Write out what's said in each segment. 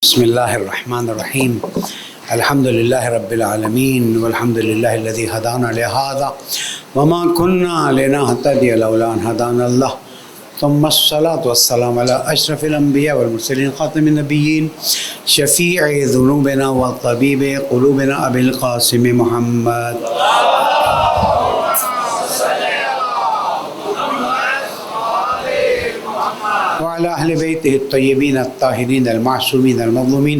بسم الله الرحمن الرحيم. الحمد لله رب العالمين والحمد لله الذي هدانا لهذا وما كنا لنهتدي لولا أن هدانا الله ثم الصلاة والسلام على أشرف الأنبياء والمرسلين خاتم النبيين شفيع ذنوبنا وطبيب قلوبنا أبي القاسم محمد وعلى أهل بيته الطيبين الطاهرين المعصومين المظلومين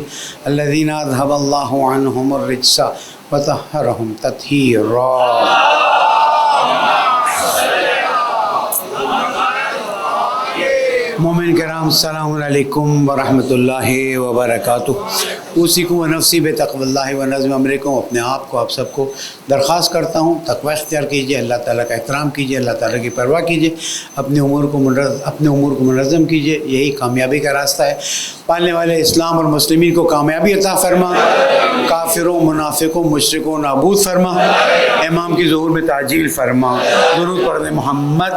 الذين أذهب الله عنهم الرجس وطهرهم تطهيرا. مومن کرام السلام علیکم ورحمۃ اللہ وبرکاتہ. اوصیکم و نفسی بتقوی اللہ و نظم امرکم. اپنے آپ کو آپ سب کو درخواست کرتا ہوں تقوی اختیار کیجیے، اللہ تعالیٰ کا احترام کیجیے، اللہ تعالیٰ کی پرواہ کیجیے، اپنے امور کو منظم کیجیے. یہی کامیابی کا راستہ ہے. پالنے والے اسلام اور مسلمین کو کامیابی عطا فرما، کافروں منافقوں مشرکوں نابود فرما، امام کی ظہور میں تعجیل فرما. درود پڑھنے محمد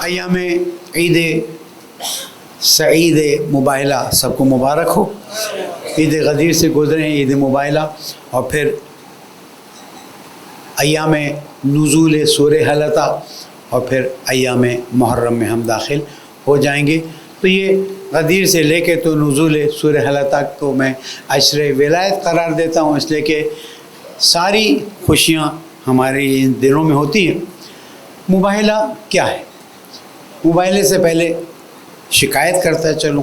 ایام عید سعید مباہلہ سب کو مبارک ہو. عید غدیر سے گزرے ہیں عید مباہلہ، اور پھر ایام نزول سورہ حلطہ، اور پھر ایام محرم میں ہم داخل ہو جائیں گے. تو یہ غدیر سے لے کے تو نزول سورہ حلطہ کو میں عشر ولایت قرار دیتا ہوں، اس لیے کہ ساری خوشیاں ہمارے ان دنوں میں ہوتی ہیں. مباہلہ کیا ہے؟ مباہلے سے پہلے شکایت کرتا چلوں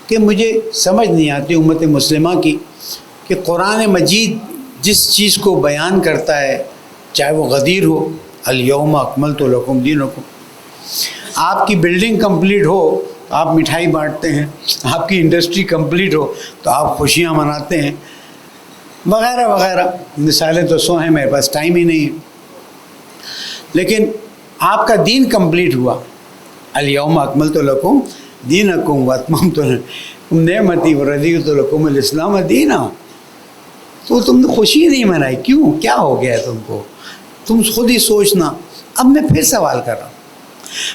کہ مجھے سمجھ نہیں آتی امت مسلمہ کی کہ قرآن مجید جس چیز کو بیان کرتا ہے، چاہے وہ غدیر ہو، الیوم اکملت لکم دینکم، آپ کی بلڈنگ کمپلیٹ ہو تو آپ مٹھائی بانٹتے ہیں، آپ کی انڈسٹری کمپلیٹ ہو تو آپ خوشیاں مناتے ہیں، وغیرہ وغیرہ. مثالیں تو سو ہیں، میرے پاس ٹائم ہی نہیں ہے. لیکن آپ کا دین کمپلیٹ ہوا، الیوم اکملت لکم دینکم واتممت علیکم نعمتی ورضیت لکم الاسلام دینا، تو تم نے خوشی نہیں منائی. کیوں؟ کیا ہو گیا ہے تم کو؟ تم خود ہی سوچنا. اب میں پھر سوال کر رہا ہوں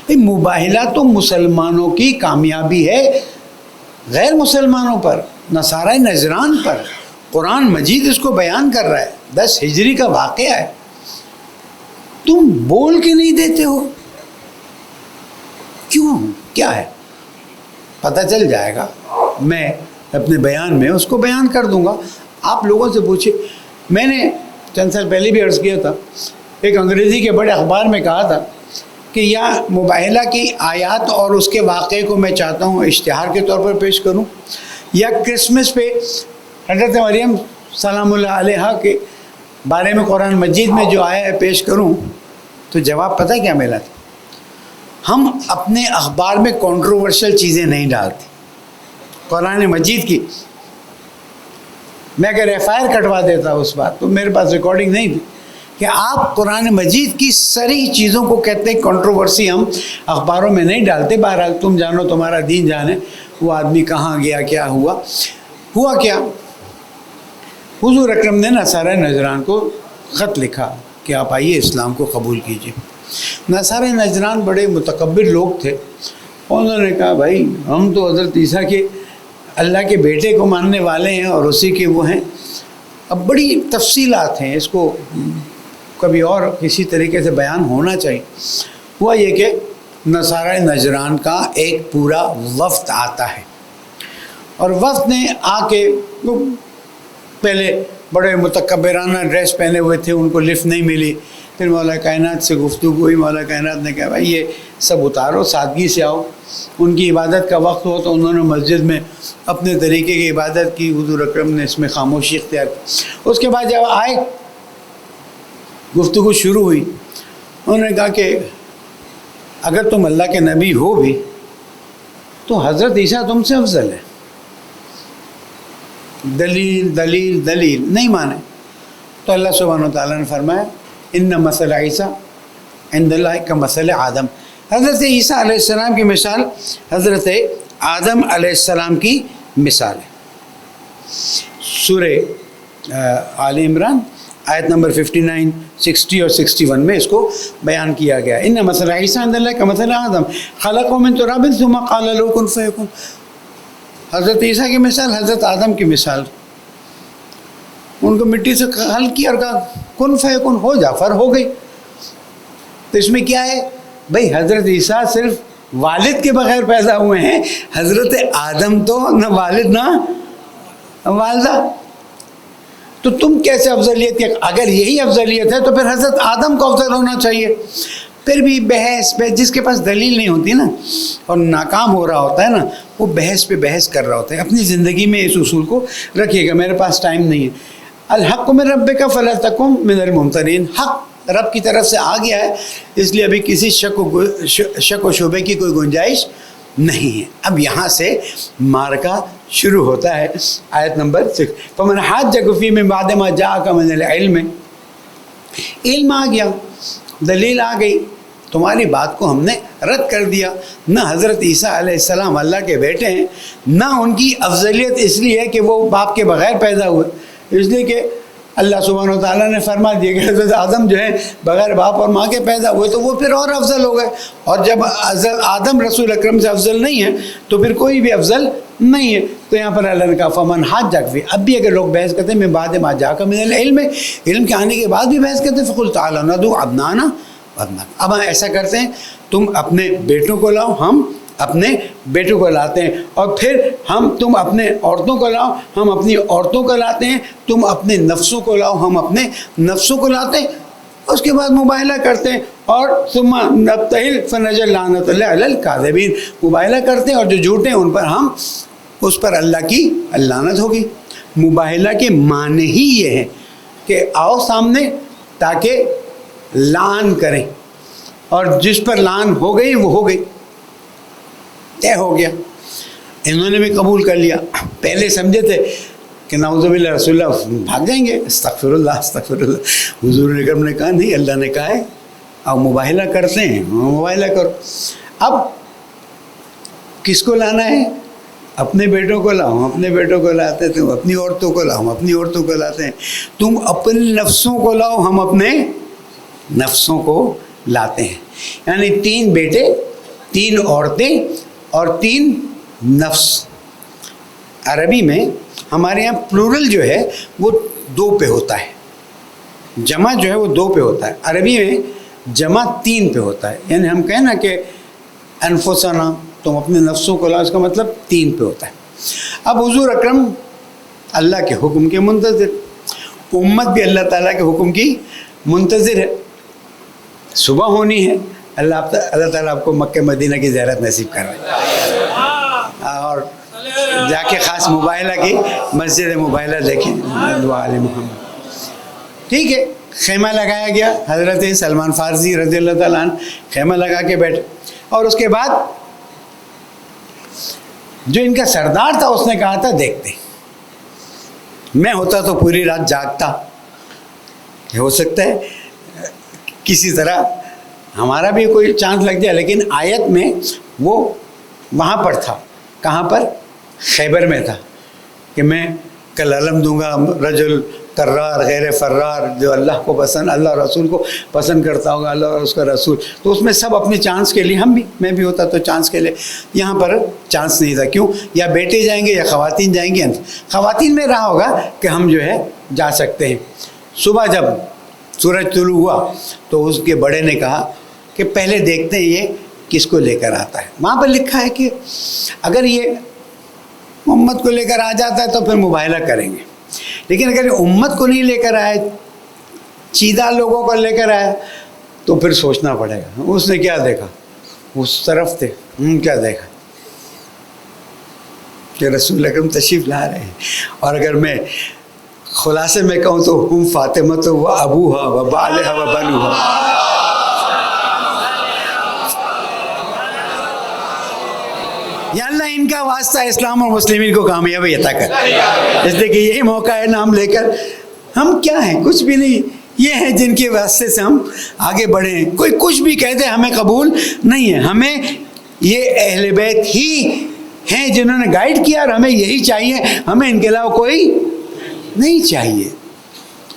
بھئی، مباہلہ تو مسلمانوں کی کامیابی ہے، غیر مسلمانوں پر، نصارہ نجران پر قرآن مجید اس کو بیان کر رہا ہے. 10 ہجری کا واقعہ ہے، تم بول کے نہیں دیتے ہو. کیوں؟ کیا ہے؟ پتہ چل جائے گا، میں اپنے بیان میں اس کو بیان کر دوں گا. آپ لوگوں سے پوچھیں. میں نے چند سال پہلے بھی عرض کیا تھا، ایک انگریزی کے بڑے اخبار میں کہا تھا کہ یا مباہلہ کی آیات اور اس کے واقعے کو میں چاہتا ہوں اشتہار کے طور پر پیش کروں، یا کرسمس پہ حضرت مریم سلام اللہ علیہا کے بارے میں قرآن مجید میں جو آیا ہے پیش کروں. تو جواب پتہ کیا ملا تھا؟ ہم اپنے اخبار میں کنٹروورشل چیزیں نہیں ڈالتے. قرآن مجید کی میں اگر ایف آئی آر کٹوا دیتا اس بات، تو میرے پاس ریکارڈنگ نہیں تھی کہ آپ قرآن مجید کی صریح چیزوں کو کہتے ہیں کنٹروورسی ہم اخباروں میں نہیں ڈالتے. بہرحال تم جانو، تمہارا دین جانے وہ آدمی کہاں گیا، کیا ہوا کیا. حضور اکرم نے نصارہ نجران کو خط لکھا کہ آپ آئیے اسلام کو قبول کیجیے. نصارہ نجران بڑے متکبر لوگ تھے. انہوں نے کہا بھائی ہم تو حضرت عیسیٰ کے اللہ کے بیٹے کو ماننے والے ہیں اور اسی کے وہ ہیں. اب بڑی تفصیلات ہیں، اس کو کبھی اور کسی طریقے سے بیان ہونا چاہیے. ہوا یہ کہ نصارہ نجران کا ایک پورا وفد آتا ہے، اور وفد نے آ کے پہلے بڑے متکبرانہ ڈریس پہنے ہوئے تھے، ان کو لفٹ نہیں ملی. پھر مولا کائنات سے گفتگو ہوئی. مولا کائنات نے کہا بھائی یہ سب اتارو، سادگی سے آؤ. ان کی عبادت کا وقت ہو تو انہوں نے مسجد میں اپنے طریقے کی عبادت کی. حضور اکرم نے اس میں خاموشی اختیار کی. اس کے بعد جب آئے، گفتگو شروع ہوئی. انہوں نے کہا کہ اگر تم اللہ کے نبی ہو بھی تو حضرت عیسیٰ تم سے افضل ہے. دلیل دلیل دلیل نہیں مانے. تو اللہ سبحانہ وتعالیٰ نے فرمایا ان مثل عیسیٰ عند اللہ کمثل آدم. حضرت عیسیٰ علیہ السلام کی مثال حضرت آدم علیہ السلام کی مثال ہے. سورہ آل عمران آیت نمبر 59, 60 اور 61 میں اس کو بیان کیا گیا. ان مثل عیسیٰ عند اللہ کمثل آدم خلقہ من تراب ثم قال له کن فیکن. حضرت عیسیٰ کی مثال حضرت آدم کی مثال. ان کو مٹی سے خلق کیا اور کہا کن فیکن، ہو جا، فر ہو گئی. تو اس میں کیا ہے بھائی، حضرت عیسیٰ صرف والد کے بغیر پیدا ہوئے ہیں، حضرت آدم تو نہ والد نہ والدہ. تو تم کیسے افضلیت کی؟ اگر یہی افضلیت ہے تو پھر حضرت آدم کو افضل ہونا چاہیے. پھر بھی بحث پہ، جس کے پاس دلیل نہیں ہوتی نا اور ناکام ہو رہا ہوتا ہے نا، وہ بحث پہ بحث کر رہا ہوتا ہے. اپنی زندگی میں اس اصول کو رکھیے گا. میرے پاس ٹائم نہیں ہے. الحق من ربک فلا تکن من الممترین. حق رب کی طرف سے آ گیا ہے، اس لیے ابھی کسی شک و شبے کی کوئی گنجائش نہیں ہے. اب یہاں سے مارکا شروع ہوتا ہے. آیت نمبر 6 فمن حاجک فیہ من بعد ما جاءک من العلم. علم آ گیا، دلیل آ گئی، تمہاری بات کو ہم نے رد کر دیا. نہ حضرت عیسیٰ علیہ السلام اللہ کے بیٹے ہیں، نہ ان کی افضلیت اس لیے ہے کہ وہ باپ کے بغیر پیدا ہوئے، اس لیے کہ اللہ سبحانہ و تعالیٰ نے فرما دیا کہ حضرت آدم جو ہے بغیر باپ اور ماں کے پیدا ہوئے تو وہ پھر اور افضل ہو گئے. اور جب آدم رسول اکرم سے افضل نہیں ہے تو پھر کوئی بھی افضل نہیں ہے. تو یہاں پر اللہ نے کہا فمن حاجک فیہ. اب بھی اگر لوگ بحث کرتے ہیں من بعد ما جاءک من العلم، علم کے آنے کے بعد بھی بحث کرتے ہیں، فقل تعالیٰ ندعو ابناءنا وابناءکم. اب ہم ایسا کرتے ہیں، تم اپنے بیٹوں کو لاؤ، ہم اپنے بیٹوں کو لاتے ہیں، اور پھر تم اپنے عورتوں کو لاؤ، ہم اپنی عورتوں کو لاتے ہیں، تم اپنے نفسوں کو لاؤ، ہم اپنے نفسوں کو لاتے ہیں. اس کے بعد مباہلہ کرتے ہیں، اور ثم نبتہل فنجعل لعنۃ اللہ علی الکاذبین. مباہلہ کرتے ہیں اور جو جھوٹے ہیں ان پر اس پر اللہ کی لعنت ہوگی. مباہلہ کے معنی ہی یہ ہے کہ آؤ سامنے تاکہ لعن کریں، اور جس پر لعن ہو گئی وہ ہو گئی، طے ہو گیا. انہوں نے بھی قبول کر لیا. پہلے سمجھے تھے کہ نعوذ باللہ رسول اللہ بھاگ جائیں گے، استغفر اللہ استغفر اللہ. حضور اکرم نے کہا نہیں، اللہ نے کہا ہے اب مباہلہ کرتے ہیں، مباہلہ کرو. اب کس کو لانا ہے؟ اپنے بیٹوں کو لاؤ، ہم اپنے بیٹوں کو لاتے ہیں. تم اپنی عورتوں کو لاؤ، ہم اپنی عورتوں کو لاتے ہیں. تم اپنی نفسوں کو لاؤ، ہم اپنے نفسوں کو لاتے ہیں. یعنی 3 بیٹے، 3 عورتیں اور 3 نفس. عربی میں ہمارے یہاں پلورل جو ہے وہ 2 پہ ہوتا ہے، جمع جو ہے وہ 2 پہ ہوتا ہے. عربی میں جمع 3 پہ ہوتا ہے. یعنی ہم کہیں نا کہ انفسنا، تم اپنے نفسوں کو لاؤ، اس کا مطلب 3 پہ ہوتا ہے. اب حضور اکرم اللہ کے حکم کے منتظر، امت بھی اللہ تعالیٰ کے حکم کی منتظر ہے. صبح ہونی ہے. اللہ تعالیٰ آپ کو مکہ مدینہ کی زیارت نصیب کر رہے ہیں، اور جا کے خاص مباہلہ کی مسجد مباہلہ دیکھیں. دعا علی محمد. ٹھیک ہے، خیمہ لگایا گیا. حضرت سلمان فارسی رضی اللہ تعالیٰ عنہ خیمہ لگا کے بیٹھے، اور اس کے بعد جو ان کا سردار تھا اس نے کہا تھا دیکھتے، میں ہوتا تو پوری رات جاگتا، ہو سکتا ہے کسی طرح ہمارا بھی کوئی چانس لگ جائے. لیکن آیت میں وہ وہاں پر تھا. کہاں پر؟ خیبر میں تھا کہ میں کل علم دوں گا، رجل کرار غیر فرار، جو اللہ کو پسند، اللہ اور رسول کو پسند کرتا ہوگا، اللہ اور اس کا رسول. تو اس میں سب اپنے چانس کے لیے، میں بھی ہوتا تو چانس کے لیے. یہاں پر چانس نہیں تھا. کیوں؟ یا بیٹے جائیں گے یا خواتین جائیں گی. خواتین میں رہا ہوگا کہ ہم جو ہے جا سکتے ہیں. صبح جب سورج طلوع ہوا تو اس کے بڑے نے کہا کہ پہلے دیکھتے ہیں یہ کس کو لے کر آتا ہے. وہاں پر لکھا ہے کہ اگر یہ امت کو لے کر آ جاتا ہے تو پھر مباہلہ کریں گے، لیکن اگر یہ امت کو نہیں لے کر آئے، چیدہ لوگوں کو لے کر آئے، تو پھر سوچنا پڑے گا. اس نے کیا دیکھا؟ اس طرف تھے. کیا دیکھا؟ کہ رسول اکرم تشریف لا رہے ہیں. اور اگر میں خلاصے میں کہوں تو ہم فاطمہ تو وہ ابوہا و بالہا و بنوہا. یا اللہ ان کا واسطہ اسلام اور مسلمین کو کامیابی عطا کر. اس لیے کہ یہی موقع ہے نام لے کر. ہم کیا ہیں؟ کچھ بھی نہیں. یہ ہیں جن کے واسطے سے ہم آگے بڑھے ہیں. کوئی کچھ بھی کہتے ہمیں قبول نہیں ہے. ہمیں یہ اہل بیت ہی ہیں جنہوں نے گائیڈ کیا، اور ہمیں یہی چاہیے. ہمیں ان کے علاوہ کوئی نہیں چاہیے.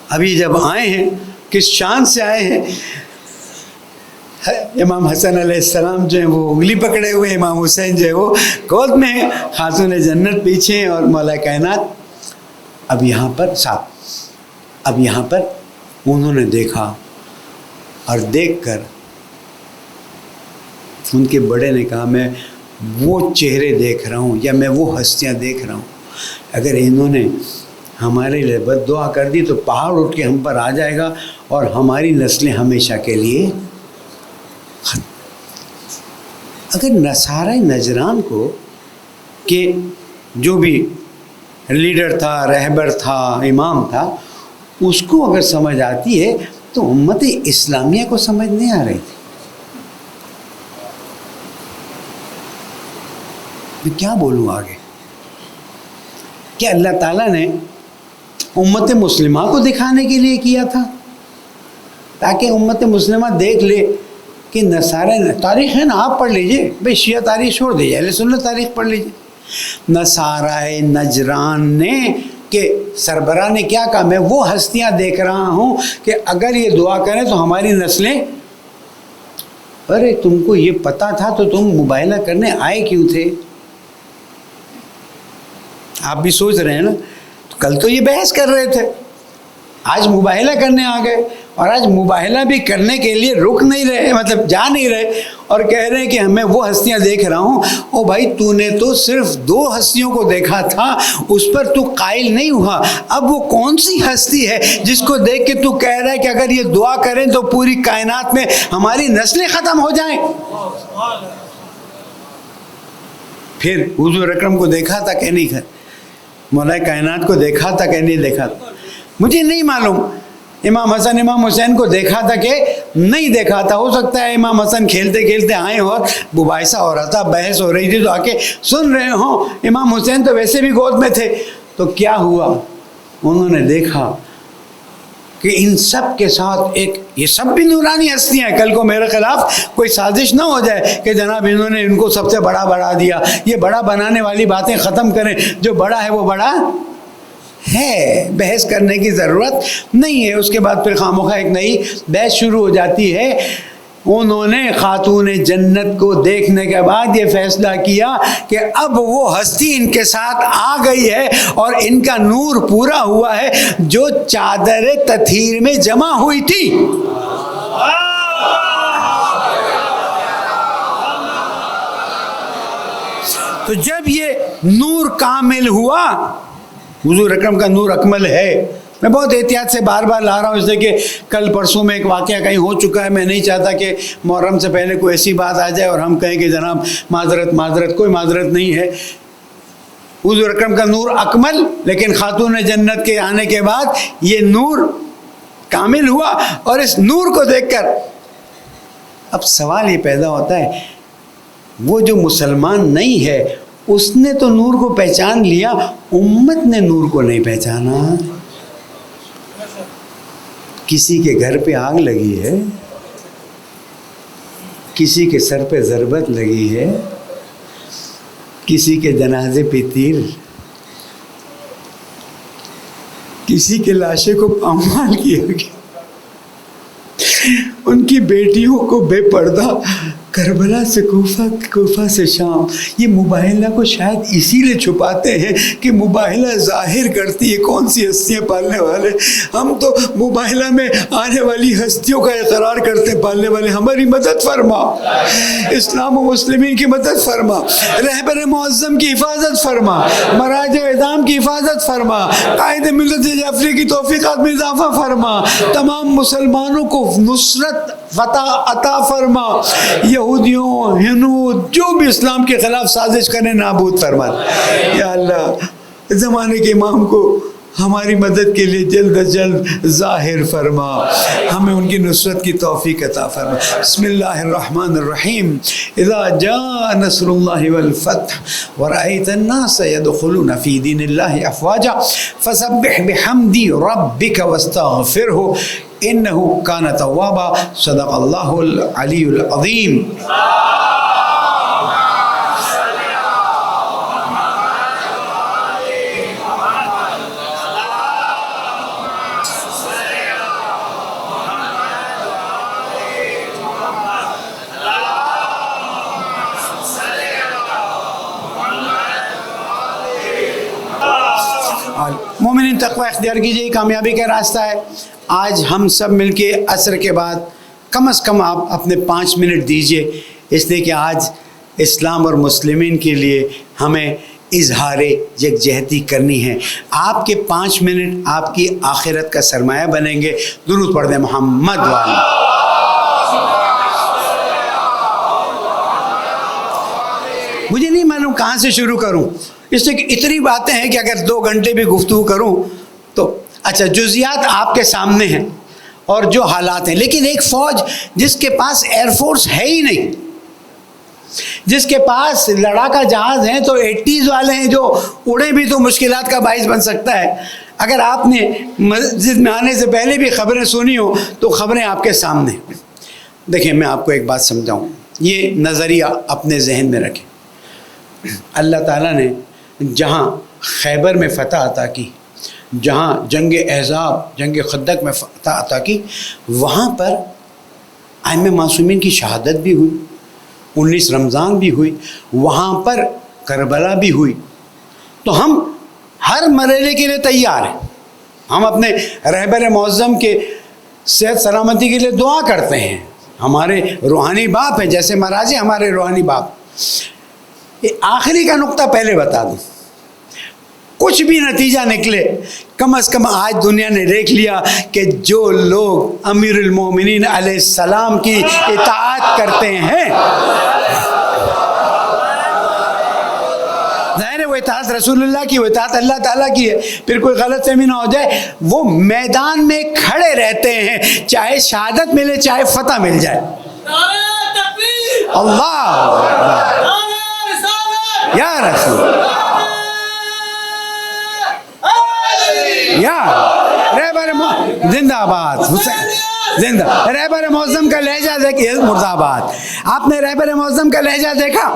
ابھی جب آئے ہیں کس شان سے آئے ہیں. امام حسن علیہ السلام جو ہیں وہ انگلی پکڑے ہوئے، امام حسین جو ہے وہ گود میں ہیں، خاتون جنت پیچھے ہیں اور مولا کائنات اب یہاں پر ساتھ. اب یہاں پر انہوں نے دیکھا اور دیکھ کر ان کے بڑے نے کہا میں وہ چہرے دیکھ رہا ہوں یا میں وہ ہستیاں دیکھ رہا ہوں، اگر انہوں نے ہمارے لیے بد دعا کر دی تو پہاڑ اٹھ کے ہم پر آ جائے گا اور ہماری نسلیں ہمیشہ کے لیے. اگر نصارہ نجران کو کہ جو بھی لیڈر تھا، رہبر تھا، امام تھا، اس کو اگر سمجھ آتی ہے تو امت اسلامیہ کو سمجھ نہیں آ رہی تھی. میں کیا بولوں آگے؟ کہ اللہ تعالیٰ نے امت مسلمہ کو دکھانے کے لیے کیا تھا تاکہ امت مسلمہ دیکھ لے کہ نصارہ تاریخ ہے نا، آپ پڑھ لیجئے بھئی، شیعہ تاریخ چھوڑ دیجئے، اہل سنت تاریخ پڑھ لیجئے. نصارہ نجران نے کہ سربراہ نے کیا کہا، میں وہ ہستیاں دیکھ رہا ہوں کہ اگر یہ دعا کریں تو ہماری نسلیں. ارے تم کو یہ پتا تھا تو تم مباہلہ کرنے آئے کیوں تھے؟ آپ بھی سوچ رہے ہیں نا، کل تو یہ بحث کر رہے تھے، آج مباہلہ کرنے آ گئے، اور آج مباہلہ بھی کرنے کے لیے رک نہیں رہے، مطلب جا نہیں رہے، اور کہہ رہے ہیں کہ میں وہ ہستیاں دیکھ رہا ہوں. او بھائی، تو نے تو صرف 2 ہستیوں کو دیکھا تھا، اس پر تو قائل نہیں ہوا. اب وہ کون سی ہستی ہے جس کو دیکھ کے تو کہہ رہا ہے کہ اگر یہ دعا کریں تو پوری کائنات میں ہماری نسلیں ختم ہو جائیں؟ پھر حضور اکرم کو دیکھا تھا کہ نہیں، مولا کائنات کو دیکھا تھا کہ نہیں دیکھا تھا، مجھے نہیں معلوم. امام حسن امام حسین کو دیکھا تھا کہ نہیں دیکھا تھا. ہو سکتا ہے امام حسن کھیلتے کھیلتے آئے اور مباحثہ ہو رہا تھا، بحث ہو رہی تھی تو آ کے سن رہے ہوں. امام حسین تو ویسے بھی گود میں تھے. تو کیا ہوا، انہوں نے دیکھا کہ ان سب کے ساتھ یہ سب بھی نورانی ہستیاں ہیں. کل کو میرے خلاف کوئی سازش نہ ہو جائے کہ جناب انہوں نے ان کو سب سے بڑا بنا دیا. یہ بڑا بنانے والی باتیں ختم کریں، جو بڑا ہے وہ بڑا ہے، بحث کرنے کی ضرورت نہیں ہے. اس کے بعد پھر خامخواہ ایک نئی بحث شروع ہو جاتی ہے. انہوں نے خاتون جنت کو دیکھنے کے بعد یہ فیصلہ کیا کہ اب وہ ہستی ان کے ساتھ آ گئی ہے اور ان کا نور پورا ہوا ہے جو چادر تطہیر میں جمع ہوئی تھی. تو جب یہ نور کامل ہوا، حضور اکرم کا نور اکمل ہے. میں بہت احتیاط سے بار بار لا رہا ہوں، اس لیے کہ کل پرسوں میں ایک واقعہ کہیں ہو چکا ہے. میں نہیں چاہتا کہ محرم سے پہلے کوئی ایسی بات آ جائے اور ہم کہیں کہ جناب معذرت. کوئی معذرت نہیں ہے. حضور اکرم کا نور اکمل، لیکن خاتون جنت کے آنے کے بعد یہ نور کامل ہوا. اور اس نور کو دیکھ کر اب سوال یہ پیدا ہوتا ہے، وہ جو مسلمان نہیں ہے اس نے تو نور کو پہچان لیا، امت نے نور کو نہیں پہچانا. کسی کے گھر پہ آگ لگی ہے، کسی کے سر پہ ضربت لگی ہے، کسی کے جنازے پہ تیر، کسی کے لاشے کو پامال کیا گیا، ان کی بیٹیوں کو بے پردہ کربلا سے کوفہ سے شام. یہ مباہلہ کو شاید اسی لیے چھپاتے ہیں کہ مباہلہ ظاہر کرتی ہے کون سی ہستیاں پالنے والے. ہم تو مباہلہ میں آنے والی ہستیوں کا اقرار کرتے پالنے والے. ہماری مدد فرما، اسلام و مسلمین کی مدد فرما، رہبر معظم کی حفاظت فرما، مراجع اعظام کی حفاظت فرما، قائد ملت جعفری کی توفیقات میں اضافہ فرما، تمام مسلمانوں کو نصرت فتح عطا فرما، یہودیوں ہنود جو بھی اسلام کے خلاف سازش کرنے نابود فرما. یا اللہ زمانے کے امام کو ہماری مدد کے لیے جلد از جلد ظاہر فرما، ہمیں ان کی نصرت کی توفیق عطا فرما. بسم اللہ الرحمن الرحیم. اذا جاء نصر اللہ والفتح ورأیت الناس يدخلون فی دین اللہ افواجا فسبح بحمد ربک واستغفرہ انہ کان توابا. صدق اللہ العلی العظیم. اور مومنین تقوی اختیار کیجیے، کامیابی کا راستہ ہے۔ آج ہم سب مل کے عصر کے بعد کم از کم آپ اپنے 5 منٹ دیجئے، اس لیے کہ آج اسلام اور مسلمین کے لیے ہمیں اظہار یکجہتی کرنی ہے۔ آپ کے 5 منٹ آپ کی آخرت کا سرمایہ بنیں گے۔ درود پڑھ دیں محمد والا۔ مجھے نہیں معلوم کہاں سے شروع کروں، اس لیے کہ اتنی باتیں ہیں کہ اگر 2 گھنٹے بھی گفتگو کروں تو اچھا، جزیات آپ کے سامنے ہیں اور جو حالات ہیں، لیکن ایک فوج جس کے پاس ایئر فورس ہے ہی نہیں، جس کے پاس لڑاکا جہاز ہیں تو 80s والے ہیں جو اڑے بھی تو مشکلات کا باعث بن سکتا ہے۔ اگر آپ نے مسجد میں آنے سے پہلے بھی خبریں سنی ہو تو خبریں آپ کے سامنے۔ دیکھیں میں آپ کو ایک بات سمجھاؤں، یہ نظریہ اپنے ذہن میں رکھیں۔ اللہ تعالیٰ نے جہاں خیبر میں فتح عطا کی، جہاں جنگ احزاب، جنگ خندق میں فتح عطا کی، وہاں پر ائمہ معصومین کی شہادت بھی ہوئی، 19 رمضان بھی ہوئی، وہاں پر کربلا بھی ہوئی۔ تو ہم ہر مرحلے کے لیے تیار ہیں۔ ہم اپنے رہبر معظم کے صحت سلامتی کے لیے دعا کرتے ہیں، ہمارے روحانی باپ ہیں، جیسے مہاراجے ہمارے روحانی باپ۔ آخری کا نقطہ پہلے بتا دوں، کچھ بھی نتیجہ نکلے، کم از کم آج دنیا نے دیکھ لیا کہ جو لوگ امیر المومنین علیہ السلام کی اطاعت کرتے ہیں، ظاہر ہے وہ اطاعت رسول اللہ کی، وہ اطاعت اللہ تعالیٰ کی ہے، پھر کوئی غلط فہمی نہ ہو جائے، وہ میدان میں کھڑے رہتے ہیں، چاہے شہادت ملے چاہے فتح مل جائے۔ اللہ یا رسول یا رہبر زندہ آباد، زندہ رہبر معظم کا لہجہ دیکھیے، مرد آباد۔ آپ نے رہبر معظم کا لہجہ دیکھا،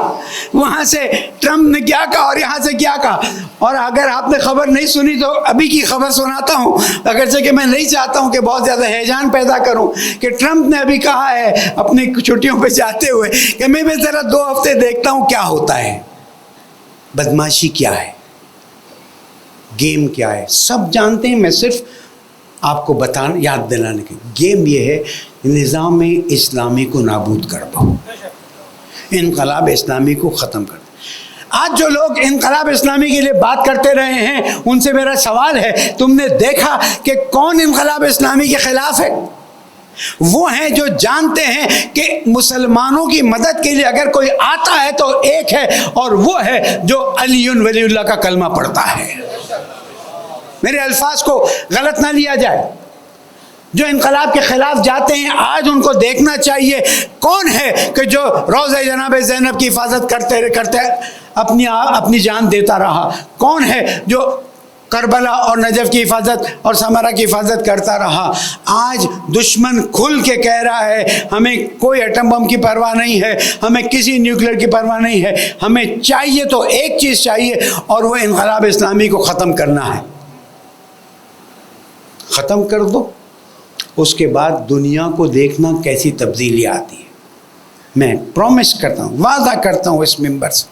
وہاں سے ٹرمپ نے کیا کہا اور یہاں سے کیا کہا۔ اور اگر آپ نے خبر نہیں سنی تو ابھی کی خبر سناتا ہوں، اگرچہ کہ میں نہیں چاہتا ہوں کہ بہت زیادہ ہیجان پیدا کروں، کہ ٹرمپ نے ابھی کہا ہے اپنی چھٹیوں پہ جاتے ہوئے کہ میں بھی ذرا 2 ہفتے دیکھتا ہوں کیا ہوتا ہے، بدماشی کیا ہے، گیم کیا ہے، سب جانتے ہیں۔ میں صرف آپ کو یاد دلانے کی، گیم یہ ہے نظام اسلامی کو نابود کر دو، انقلاب اسلامی کو ختم کر دو۔ آج جو لوگ انقلاب اسلامی کے لیے بات کرتے رہے ہیں، ان سے میرا سوال ہے، تم نے دیکھا کہ کون انقلاب اسلامی کے خلاف ہے؟ وہ ہیں جو جانتے ہیں کہ مسلمانوں کی مدد کے لیے اگر کوئی آتا ہے تو ایک ہے، اور وہ ہے جو علی ولی اللہ کا کلمہ پڑھتا ہے۔ میرے الفاظ کو غلط نہ لیا جائے۔ جو انقلاب کے خلاف جاتے ہیں آج ان کو دیکھنا چاہیے کون ہے کہ جو روضہ جناب زینب کی حفاظت کرتے اپنی جان دیتا رہا، کون ہے جو کربلا اور نجف کی حفاظت اور سمرہ کی حفاظت کرتا رہا۔ آج دشمن کھل کے کہہ رہا ہے ہمیں کوئی ایٹم بم کی پرواہ نہیں ہے، ہمیں کسی نیوکلیر کی پرواہ نہیں ہے، ہمیں چاہیے تو ایک چیز چاہیے اور وہ انقلاب اسلامی کو ختم کرنا ہے۔ ختم کر دو، اس کے بعد دنیا کو دیکھنا کیسی تبدیلی آتی ہے۔ میں پرومس کرتا ہوں، وعدہ کرتا ہوں اس ممبر سے،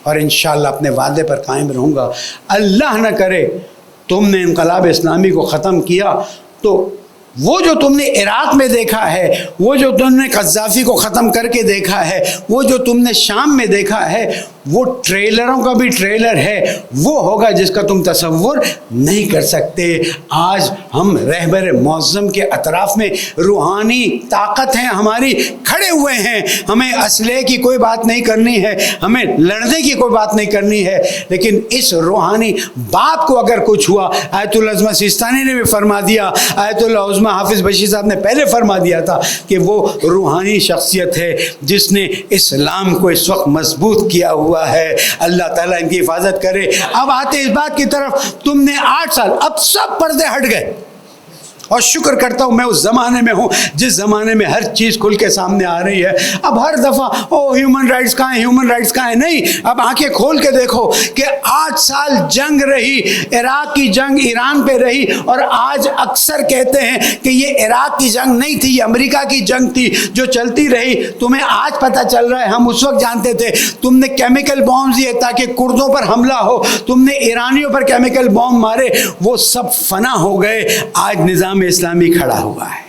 اور انشاءاللہ اپنے وعدے پر قائم رہوں گا۔ اللہ نہ کرے تم نے انقلاب اسلامی کو ختم کیا تو وہ جو تم نے عراق میں دیکھا ہے، وہ جو تم نے قذافی کو ختم کر کے دیکھا ہے، وہ جو تم نے شام میں دیکھا ہے، وہ ٹریلروں کا بھی ٹریلر ہے، وہ ہوگا جس کا تم تصور نہیں کر سکتے۔ آج ہم رہبر معظم کے اطراف میں روحانی طاقت ہیں ہماری، کھڑے ہوئے ہیں، ہمیں اسلحے کی کوئی بات نہیں کرنی ہے، ہمیں لڑنے کی کوئی بات نہیں کرنی ہے، لیکن اس روحانی باپ کو اگر کچھ ہوا، آیت اللہ عظمہ سیستانی نے بھی فرما دیا، آیت اللہ عظمہ حافظ بشیر صاحب نے پہلے فرما دیا تھا کہ وہ روحانی شخصیت ہے جس نے اسلام کو اس وقت مضبوط کیا ہوا ہے۔ اللہ تعالیٰ ان کی حفاظت کرے۔ اب آتے اس بات کی طرف، تم نے 8 سال، اب سب پردے ہٹ گئے، اور شکر کرتا ہوں میں اس زمانے میں ہوں جس زمانے میں ہر چیز کھل کے سامنے آ رہی ہے. اب ہر دفعہ ہیومن رائٹس کہاں ہیں، ہیومن رائٹس کہاں ہیں، نہیں، اب آنکھیں کھول کے دیکھو کہ 8 سال جنگ رہی، عراق کی جنگ ایران پہ رہی، اور آج اکثر کہتے ہیں کہ یہ عراق کی جنگ نہیں تھی، یہ امریکہ کی جنگ تھی جو چلتی رہی. تمہیں آج پتہ چل رہا ہے، ہم اس وقت جانتے تھے. تم نے کیمیکل بامز دیے تاکہ کردوں پر حملہ ہو، تم نے ایرانیوں پر کیمیکل بام مارے، وہ سب فنا ہو گئے. آج نظام اسلامی کھڑا ہوا ہے.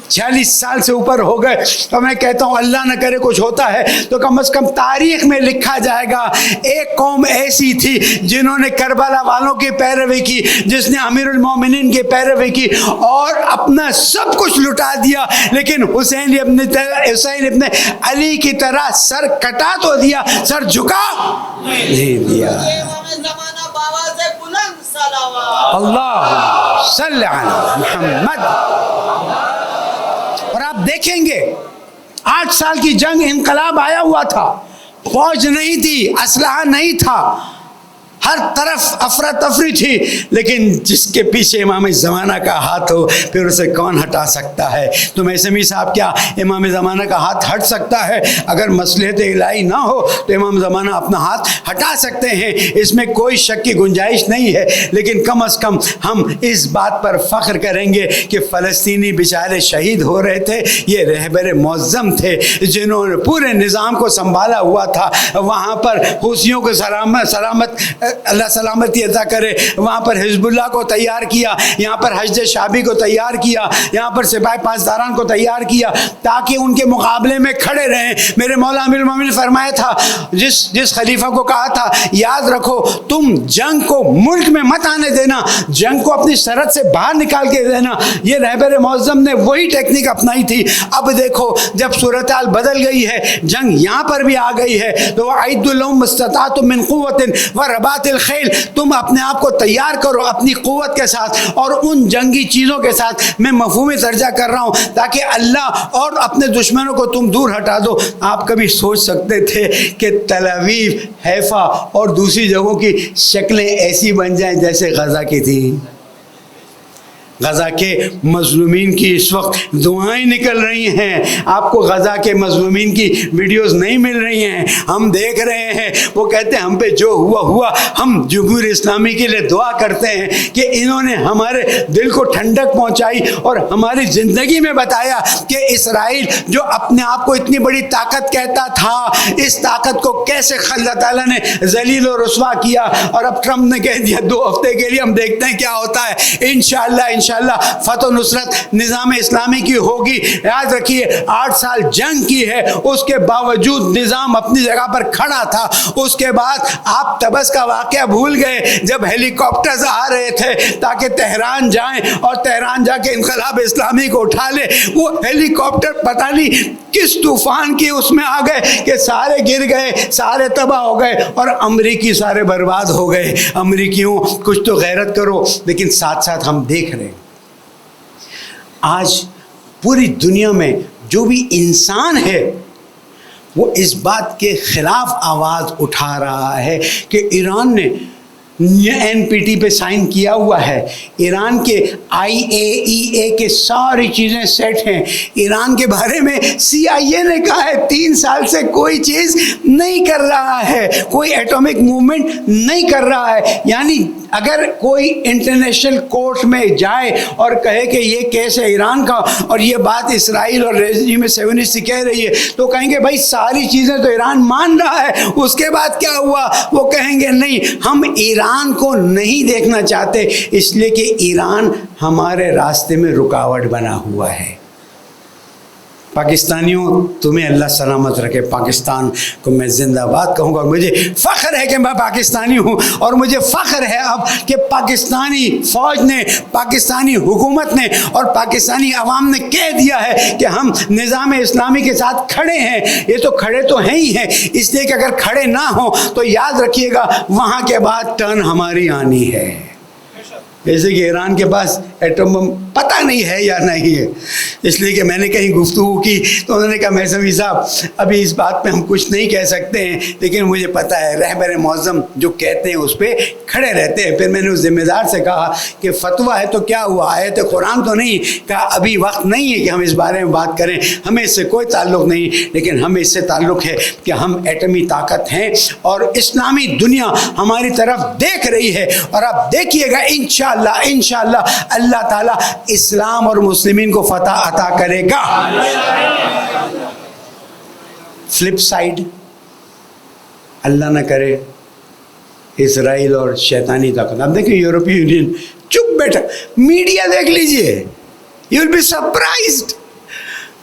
46 سال سے اوپر ہو گئے. تو میں کہتا ہوں اللہ نہ کرے کچھ ہوتا ہے تو کم از کم تاریخ میں لکھا جائے گا ایک قوم ایسی تھی جنہوں نے کربلا والوں کی پیروی کی، جس نے امیر المومنین کی پیروی کی اور اپنا سب کچھ لٹا دیا، لیکن حسین ابن علی کی طرح سر کٹا تو دیا، سر جھکا نہیں دیا. اللہ صلی علی محمد. اور آپ دیکھیں گے 8 سال کی جنگ، انقلاب آیا ہوا تھا، فوج نہیں تھی، اسلحہ نہیں تھا، ہر طرف افراتفری تھی، لیکن جس کے پیچھے امام زمانہ کا ہاتھ ہو پھر اسے کون ہٹا سکتا ہے؟ تو میثمی صاحب کیا امام زمانہ کا ہاتھ ہٹ سکتا ہے؟ اگر مصلحت الہی نہ ہو تو امام زمانہ اپنا ہاتھ ہٹا سکتے ہیں، اس میں کوئی شک کی گنجائش نہیں ہے. لیکن کم از کم ہم اس بات پر فخر کریں گے کہ فلسطینی بیچارے شہید ہو رہے تھے، یہ رہبر معظم تھے جنہوں نے پورے نظام کو سنبھالا ہوا تھا. وہاں پر حوثیوں کو سلامت اللہ سلامتی عطا کرے، وہاں پر حزب اللہ کو تیار کیا، یہاں پر حشد شعبی کو تیار کیا، یہاں پر سپاہی پاسداران کو تیار کیا تاکہ ان کے مقابلے میں کھڑے رہیں. میرے مولا امیر المومنین نے فرمایا تھا، جس خلیفہ کو کہا تھا یاد رکھو تم جنگ کو ملک میں مت آنے دینا، جنگ کو اپنی سرحد سے باہر نکال کے دینا. یہ رہبر معظم نے وہی ٹیکنیک اپنائی تھی. اب دیکھو جب صورتحال بدل گئی ہے، جنگ یہاں پر بھی آ گئی ہے، تو وَأَعِدُّوا لَهُم مَا اسْتَطَعْتُم مِّن قُوَّةٍ وَرِبَاطِ الخیل، تم اپنے آپ کو تیار کرو اپنی قوت کے ساتھ اور ان جنگی چیزوں کے ساتھ. میں مفہومی درجہ کر رہا ہوں تاکہ اللہ اور اپنے دشمنوں کو تم دور ہٹا دو. آپ کبھی سوچ سکتے تھے کہ تل ابیب، حیفا اور دوسری جگہوں کی شکلیں ایسی بن جائیں جیسے غزہ کی تھیں؟ غزہ کے مظلومین کی اس وقت دعائیں نکل رہی ہیں. آپ کو غزہ کے مظلومین کی ویڈیوز نہیں مل رہی ہیں، ہم دیکھ رہے ہیں. وہ کہتے ہیں ہم پہ جو ہوا، ہم جمہوریت اسلامی کے لیے دعا کرتے ہیں کہ انہوں نے ہمارے دل کو ٹھنڈک پہنچائی اور ہماری زندگی میں بتایا کہ اسرائیل جو اپنے آپ کو اتنی بڑی طاقت کہتا تھا، اس طاقت کو کیسے اللہ تعالیٰ نے ذلیل و رسوا کیا. اور اب ٹرمپ نے کہہ دیا 2 ہفتے کے لیے ہم دیکھتے ہیں کیا ہوتا ہے. انشاءاللہ فتح و نصرت نظام اسلامی کی ہوگی. یاد رکھیے 8 سال جنگ کی ہے، اس کے باوجود نظام اپنی جگہ پر کھڑا تھا. اس کے بعد آپ تبس کا واقعہ بھول گئے جب ہیلی کاپٹرز آ رہے تھے تاکہ تہران جائیں اور تہران جا کے انقلاب اسلامی کو اٹھا لے. وہ ہیلی کاپٹر پتہ نہیں کس طوفان کی اس میں آ گئے کہ سارے گر گئے، سارے تباہ ہو گئے اور امریکی سارے برباد ہو گئے. امریکیوں کچھ تو غیرت کرو. لیکن ساتھ ساتھ ہم دیکھ رہے ہیں آج پوری دنیا میں جو بھی انسان ہے وہ اس بات کے خلاف آواز اٹھا رہا ہے کہ ایران نے NPT پہ سائن کیا ہوا ہے. ایران کے IAEA کے ساری چیزیں سیٹ ہیں. ایران کے بارے میں CIA نے کہا ہے 3 سال سے کوئی چیز نہیں کر رہا ہے، کوئی ایٹمک موومنٹ نہیں کر رہا ہے. یعنی اگر کوئی انٹرنیشنل کورٹ میں جائے اور کہے کہ یہ کیس ہے ایران کا اور یہ بات اسرائیل اور رژیم صہیونسٹ کہہ رہی ہے تو کہیں گے بھائی ساری چیزیں تو ایران مان رہا ہے. اس کے بعد کیا ہوا؟ وہ کہیں گے نہیں، ہم ایران کو نہیں دیکھنا چاہتے اس لیے کہ ایران ہمارے راستے میں رکاوٹ بنا ہوا ہے. پاکستانیوں تمہیں اللہ سلامت رکھے. پاکستان کو میں زندہ باد کہوں گا. مجھے فخر ہے کہ میں پاکستانی ہوں اور مجھے فخر ہے اب کہ پاکستانی فوج نے، پاکستانی حکومت نے اور پاکستانی عوام نے کہہ دیا ہے کہ ہم نظام اسلامی کے ساتھ کھڑے ہیں. یہ تو کھڑے تو ہیں ہی ہیں، اس لیے کہ اگر کھڑے نہ ہوں تو یاد رکھیے گا وہاں کے بعد ٹرن ہماری آنی ہے. جیسے کہ ایران کے پاس ایٹم بم پتہ نہیں ہے یا نہیں ہے. اس لیے کہ میں نے کہیں گفتگو کی تو انہوں نے کہا میثمی صاحب ابھی اس بات پہ ہم کچھ نہیں کہہ سکتے ہیں، لیکن مجھے پتہ ہے رہبر معظم جو کہتے ہیں اس پہ کھڑے رہتے ہیں. پھر میں نے اس ذمہ دار سے کہا کہ فتویٰ ہے تو کیا ہوا، آیت قرآن تو نہیں. کہا ابھی وقت نہیں ہے کہ ہم اس بارے میں بات کریں، ہمیں اس سے کوئی تعلق نہیں، لیکن ہمیں اس سے تعلق ہے کہ ہم ایٹمی طاقت ہیں اور اسلامی دنیا ہماری طرف دیکھ رہی ہے. اور آپ دیکھیے گا انشاءاللہ اللہ تعالیٰ اسلام اور مسلمین کو فتح عطا کرے گا. فلپ سائڈ، اللہ نہ کرے اسرائیل اور شیطانی طاقت. اب دیکھیں یورپی یونین چپ بیٹھا، میڈیا دیکھ لیجئے، یو ول بی سرپرائزڈ.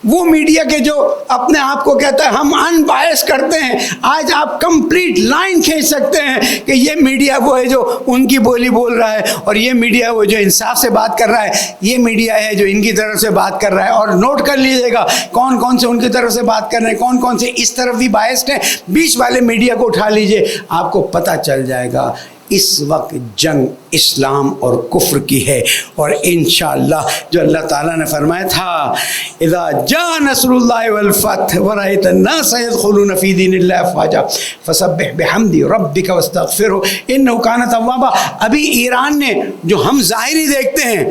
وہ میڈیا کے جو اپنے آپ کو کہتا ہے ہم ان بائس کرتے ہیں، آج آپ کمپلیٹ لائن کھینچ سکتے ہیں کہ یہ میڈیا وہ ہے جو ان کی بولی بول رہا ہے، اور یہ میڈیا وہ جو انصاف سے بات کر رہا ہے، یہ میڈیا ہے جو ان کی طرف سے بات کر رہا ہے. اور نوٹ کر لیجیے گا کون کون سے ان کی طرف سے بات کر رہے ہیں، کون کون سے اس طرف بھی بائسڈ ہیں. بیچ والے میڈیا کو اٹھا لیجیے، آپ کو پتہ چل جائے گا اس وقت جنگ اسلام اور کفر کی ہے. اور انشاءاللہ جو اللہ تعالیٰ نے فرمایا تھا اذا جاء نصر اللہ والفتح ورأیت الناس يدخلون فی دین اللہ افواجا فسبح بحمد ربک واستغفرہ انہ کان توابا. ابھی ایران نے جو ہم ظاہری دیکھتے ہیں،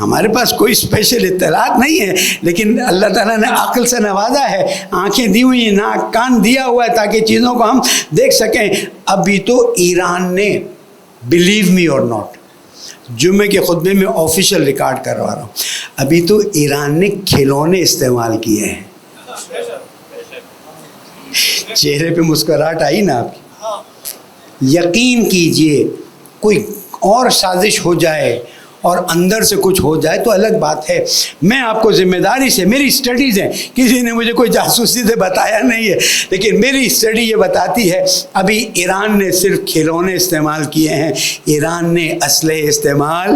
ہمارے پاس کوئی اسپیشل اطلاعات نہیں ہے، لیکن اللہ تعالیٰ نے عقل سے نوازا ہے، آنکھیں دی ہوئی ہیں، ناک کان دیا ہوا ہے تاکہ چیزوں کو ہم دیکھ سکیں. ابھی تو ایران نے بلیو می اور ناٹ، جمعے کے خطبے میں آفیشیل ریکارڈ کروا رہا ہوں، ابھی تو ایران نے کھلونے استعمال کیے ہیں. چہرے پہ مسکراہٹ آئی نا آپ کی. یقین کیجئے کوئی اور سازش ہو جائے اور اندر سے کچھ ہو جائے تو الگ بات ہے. میں آپ کو ذمہ داری سے، میری اسٹڈیز ہیں، کسی نے مجھے کوئی جاسوسی سے بتایا نہیں ہے، لیکن میری اسٹڈی یہ بتاتی ہے ابھی ایران نے صرف کھلونے استعمال کیے ہیں، ایران نے اسلحے استعمال.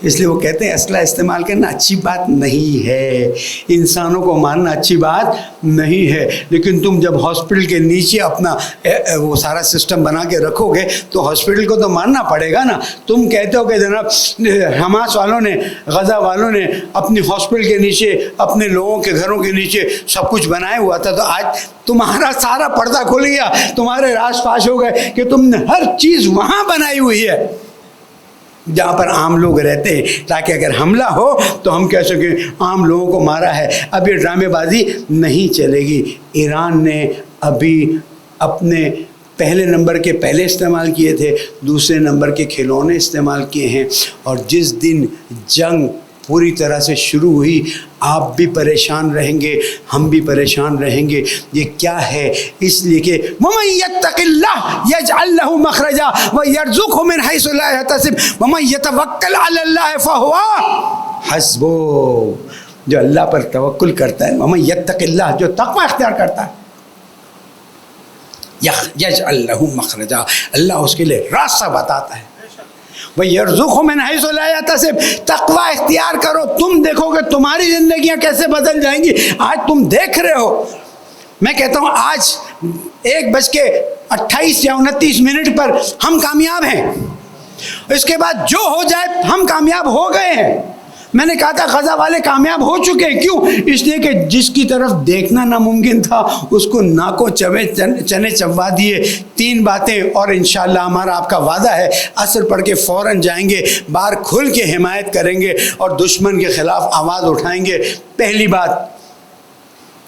اس لیے وہ کہتے ہیں اسلحہ استعمال کرنا اچھی بات نہیں ہے، انسانوں کو مارنا اچھی بات نہیں ہے، لیکن تم جب ہاسپٹل کے نیچے اپنا وہ سارا سسٹم بنا کے رکھو گے تو ہاسپٹل کو تو مارنا پڑے گا نا. تم کہتے ہو کہ جناب حماس والوں نے، غزہ والوں نے اپنی ہاسپٹل کے نیچے، اپنے لوگوں کے گھروں کے نیچے سب کچھ بنایا ہوا تھا، تو آج تمہارا سارا پردہ کھل گیا، تمہارے راز فاش ہو گئے کہ تم نے ہر چیز وہاں بنائی ہوئی ہے جہاں پر عام لوگ رہتے ہیں، تاکہ اگر حملہ ہو تو ہم کہہ سکیں عام لوگوں کو مارا ہے. اب یہ ڈرامے بازی نہیں چلے گی. ایران نے ابھی اپنے پہلے نمبر کے پہلے استعمال کیے تھے، دوسرے نمبر کے کھلونے استعمال کیے ہیں. اور جس دن جنگ پوری طرح سے شروع ہوئی آپ بھی پریشان رہیں گے، ہم بھی پریشان رہیں گے. یہ کیا ہے؟ اس لیے کہ وَمَن يَتَّقِ اللَّهَ يَجْعَل لَّهُ مَخْرَجًا وَيَرْزُقْهُ مِنْ حَيْثُ لَا يَحْتَسِبُ وَمَن يَتَوَكَّلْ عَلَى اللَّهِ فَهُوَ حَسْبُهُ. جو اللہ پر توکل کرتا ہے، وَمَن يَتَّقِ اللَّهَ، جو تقوی اختیار کرتا ہے، يَجْعَل لَّهُ مَخْرَجًا، اللہ اس کے لیے راستہ بتاتا ہے. وَيَرْزُقْهُ مِنْ حَيْثُ لَا يَحْتَسِبُ. تقوی اختیار کرو، تم دیکھو کہ تمہاری زندگیاں کیسے بدل جائیں گی. آج تم دیکھ رہے ہو، میں کہتا ہوں آج 1:28 یا 29 پر ہم کامیاب ہیں، اس کے بعد جو ہو جائے ہم کامیاب ہو گئے ہیں. میں نے کہا تھا غزہ والے کامیاب ہو چکے ہیں. کیوں؟ اس لیے کہ جس کی طرف دیکھنا ناممکن تھا اس کو ناکوں چنے چبوا دیے. 3 باتیں اور انشاءاللہ ہمارا آپ کا وعدہ ہے عصر پڑھ کے فوراً جائیں گے، باہر کھل کے حمایت کریں گے اور دشمن کے خلاف آواز اٹھائیں گے. پہلی بات،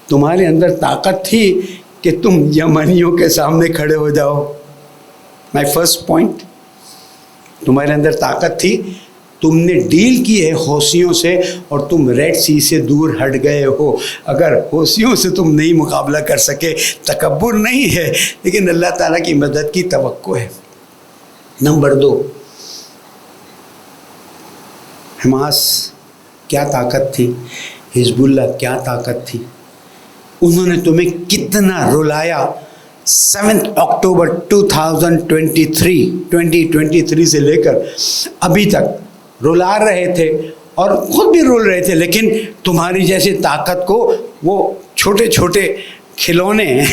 تمہارے اندر طاقت تھی کہ تم یمنیوں کے سامنے کھڑے ہو جاؤ. مائی فرسٹ پوائنٹ، تمہارے اندر طاقت تھی، تم نے ڈیل کی ہے حوثیوں سے اور تم ریڈ سی سے دور ہٹ گئے ہو. اگر حوثیوں سے تم نہیں مقابلہ کر سکے، تکبر نہیں ہے، لیکن اللہ تعالیٰ کی مدد کی توقع ہے. نمبر 2، حماس کیا طاقت تھی، حزب اللہ کیا طاقت تھی. انہوں نے تمہیں کتنا رلایا. 7 اکتوبر 2023 سے لے کر ابھی تک رلا رہے تھے اور خود بھی رول رہے تھے، لیکن تمہاری جیسی طاقت کو وہ چھوٹے چھوٹے کھلونے ہیں.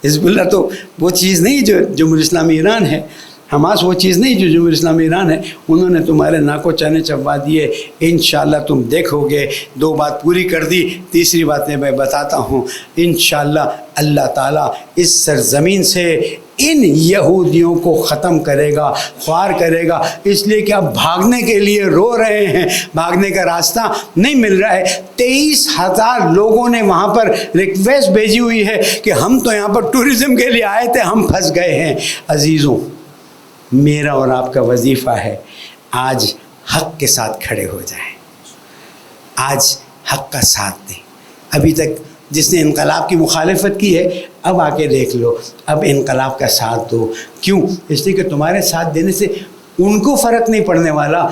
حزب اللہ تو وہ چیز نہیں جو جمہوریت اسلامی ایران ہے. حماس وہ چیز نہیں جو جمہوریت اسلامی ایران ہے، انہوں نے تمہارے ناکو چانے چبوا دیے. انشاءاللہ تم دیکھو گے. 2 بات پوری کر دی، تیسری بات میں بتاتا ہوں. انشاءاللہ اللہ تعالیٰ اس سرزمین سے ان یہودیوں کو ختم کرے گا، خوار کرے گا. اس لیے کہ اب بھاگنے کے لیے رو رہے ہیں، بھاگنے کا راستہ نہیں مل رہا ہے. 23,000 لوگوں نے وہاں پر ریکویسٹ بھیجی ہوئی ہے کہ ہم تو یہاں پر ٹورزم کے لیے آئے تھے، ہم پھنس گئے ہیں. عزیزوں، میرا اور آپ کا وظیفہ ہے آج حق کے ساتھ کھڑے ہو جائیں، آج حق کا ساتھ دیں. ابھی تک جس نے انقلاب کی مخالفت کی ہے، اب آ کے دیکھ لو، اب انقلاب کا ساتھ دو. کیوں؟ اس لیے کہ تمہارے ساتھ دینے سے ان کو فرق نہیں پڑنے والا،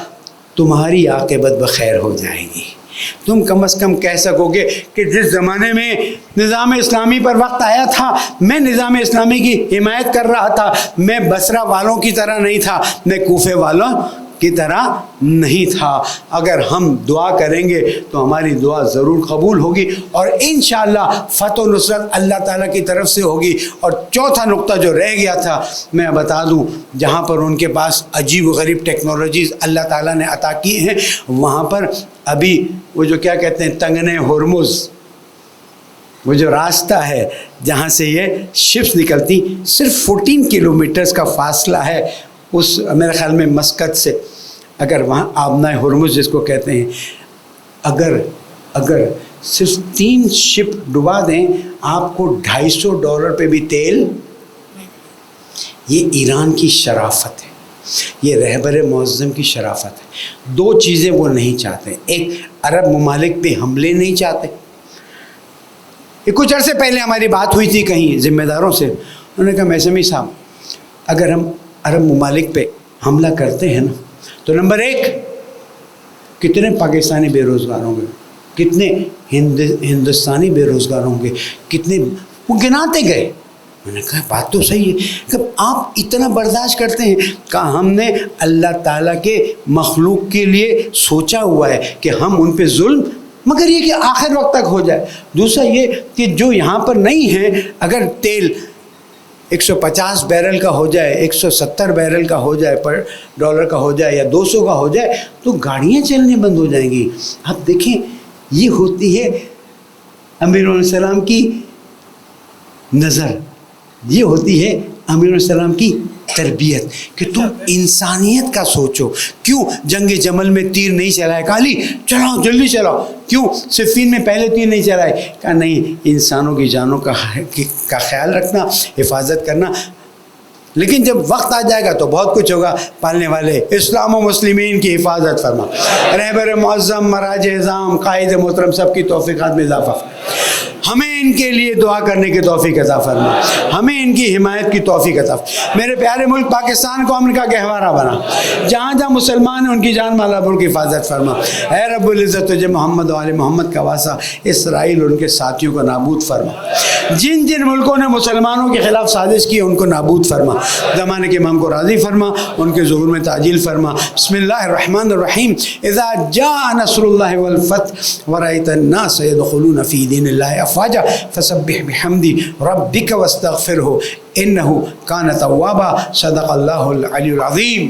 تمہاری عاقبت بخیر ہو جائے گی. تم کم از کم کہہ سکو گے کہ جس زمانے میں نظام اسلامی پر وقت آیا تھا، میں نظام اسلامی کی حمایت کر رہا تھا. میں بصرہ والوں کی طرح نہیں تھا، میں کوفے والوں کی طرح نہیں تھا. اگر ہم دعا کریں گے تو ہماری دعا ضرور قبول ہوگی، اور انشاءاللہ فتح و نصرت اللہ تعالیٰ کی طرف سے ہوگی. اور چوتھا نقطہ جو رہ گیا تھا میں بتا دوں، جہاں پر ان کے پاس عجیب و غریب ٹیکنالوجیز اللہ تعالیٰ نے عطا کی ہیں، وہاں پر ابھی وہ جو کیا کہتے ہیں تنگنے ہرمز، وہ جو راستہ ہے جہاں سے یہ شپس نکلتی، صرف 14 کلومیٹرز کا فاصلہ ہے اس میرے خیال میں مسقط سے. اگر وہاں آبنہ ہرمز جس کو کہتے ہیں، اگر صرف 3 شپ ڈبا دیں آپ کو $250 پہ بھی تیل. یہ ایران کی شرافت ہے، یہ رہبر معظم کی شرافت ہے. 2 چیزیں وہ نہیں چاہتے. ایک، عرب ممالک پہ حملے نہیں چاہتے. یہ کچھ عرصے پہلے ہماری بات ہوئی تھی کہیں ذمہ داروں سے، انہوں نے کہا میثمی صاحب اگر ہم عرب ممالک پہ حملہ کرتے ہیں نا تو نمبر 1 کتنے پاکستانی بے روزگار ہوں گے، کتنے ہندوستانی بے روزگار ہوں گے، کتنے، وہ گناتے گئے. میں نے کہا بات تو صحیح ہے کہ آپ اتنا برداشت کرتے ہیں. کہا ہم نے اللہ تعالیٰ کے مخلوق کے لیے سوچا ہوا ہے کہ ہم ان پہ ظلم، مگر یہ کہ آخر وقت تک ہو جائے. دوسرا یہ کہ جو یہاں پر نہیں ہیں، اگر تیل 150 بیرل کا ہو جائے، 170 بیرل کا ہو جائے، پر ڈالر کا ہو جائے یا 200 کا ہو جائے تو گاڑیاں چلنے بند ہو جائیں گی. آپ دیکھیں یہ ہوتی ہے امیر علیہ السلام کی نظر، یہ ہوتی ہے امیر علیہ السلام کی تربیت کہ تم انسانیت کا سوچو. کیوں جنگ جمل میں تیر نہیں چلائے؟ کہا علی چلاؤ جلدی چلاؤ. کیوں صفین میں پہلے تیر نہیں چلائے؟ کہا نہیں، انسانوں کی جانوں کا خیال رکھنا، حفاظت کرنا. لیکن جب وقت آ جائے گا تو بہت کچھ ہوگا. پالنے والے اسلام و مسلمین کی حفاظت فرما، رہبر معظم، مراج اعظام، قائد محترم سب کی توفیقات میں اضافہ. ہمیں ان کے لیے دعا کرنے کی توفیق عطا فرما، ہمیں ان کی حمایت کی توفیق عطا فرما. میرے پیارے ملک پاکستان کو امن کا گہوارہ بنا، جہاں جہاں مسلمان ہیں ان کی جان مال آبرو کی حفاظت فرما. اے رب العزت تجھے محمد و آل محمد کا واسطہ اسرائیل اور ان کے ساتھیوں کو نابود فرما. جن جن ملکوں نے مسلمانوں کے خلاف سازش کی ان کو نابود فرما. زمانے کے امام کو راضی فرما، ان کے ظہور میں تعجیل فرما. بسم اللہ الرحمن الرحیم. اذا جاء نصر اللہ والفتح ورأیت الناس يدخلون فی دین اللہ افواجا فسبح بحمد ربک واستغفرہ انہ کان توابا. صدق اللہ العلی العظیم.